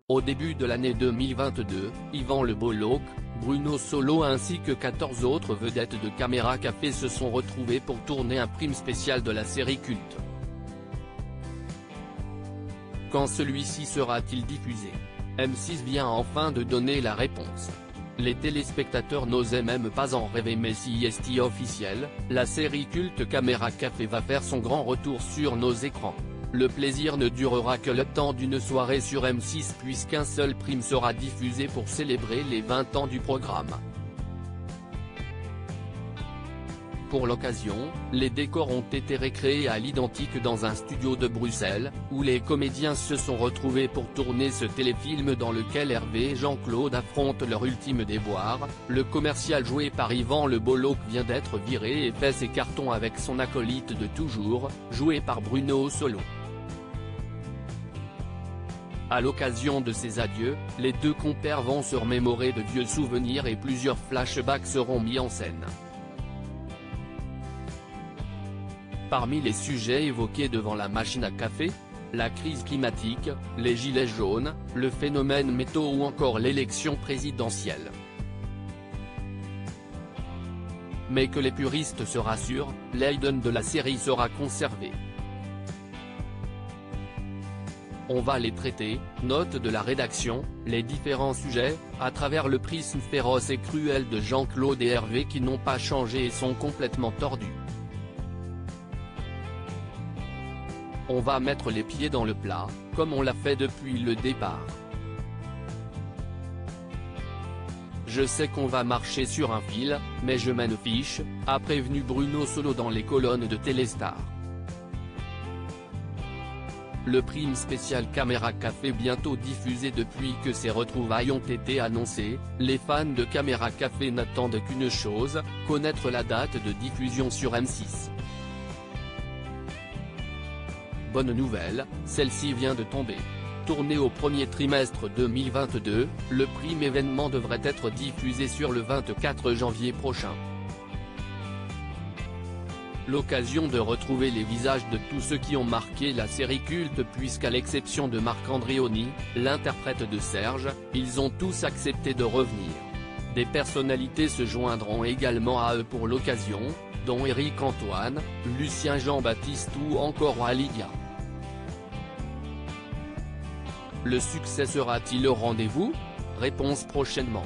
Au début de l'année 2022, Yvan Le Bolloc, Bruno Solo ainsi que 14 autres vedettes de Caméra Café se sont retrouvés pour tourner un prime spécial de la série culte. Quand celui-ci sera-t-il diffusé? M6 vient enfin de donner la réponse. Les téléspectateurs n'osaient même pas en rêver, mais si est officiel, la série culte Caméra Café va faire son grand retour sur nos écrans. Le plaisir ne durera que le temps d'une soirée sur M6 puisqu'un seul prime sera diffusé pour célébrer les 20 ans du programme. Pour l'occasion, les décors ont été recréés à l'identique dans un studio de Bruxelles, où les comédiens se sont retrouvés pour tourner ce téléfilm dans lequel Hervé et Jean-Claude affrontent leur ultime déboire. Le commercial joué par Yvan Le Bolloc vient d'être viré et fait ses cartons avec son acolyte de toujours, joué par Bruno Solo. À l'occasion de ces adieux, les deux compères vont se remémorer de vieux souvenirs et plusieurs flashbacks seront mis en scène. Parmi les sujets évoqués devant la machine à café, la crise climatique, les gilets jaunes, le phénomène météo ou encore l'élection présidentielle. Mais que les puristes se rassurent, l'Aiden de la série sera conservé. On va les traiter, note de la rédaction, les différents sujets, à travers le prisme féroce et cruel de Jean-Claude et Hervé qui n'ont pas changé et sont complètement tordus. On va mettre les pieds dans le plat, comme on l'a fait depuis le départ. Je sais qu'on va marcher sur un fil, mais je m'en fiche, a prévenu Bruno Solo dans les colonnes de Téléstar. Le prime spécial Caméra Café bientôt diffusé depuis que ces retrouvailles ont été annoncées, les fans de Caméra Café n'attendent qu'une chose, connaître la date de diffusion sur M6. Bonne nouvelle, celle-ci vient de tomber. Tourné au premier trimestre 2022, le prime événement devrait être diffusé sur le 24 janvier prochain. L'occasion de retrouver les visages de tous ceux qui ont marqué la série culte puisqu'à l'exception de Marc Andréoni, l'interprète de Serge, ils ont tous accepté de revenir. Des personnalités se joindront également à eux pour l'occasion, dont Éric Antoine, Lucien Jean-Baptiste ou encore Alidia. Le succès sera-t-il au rendez-vous? Réponse prochainement.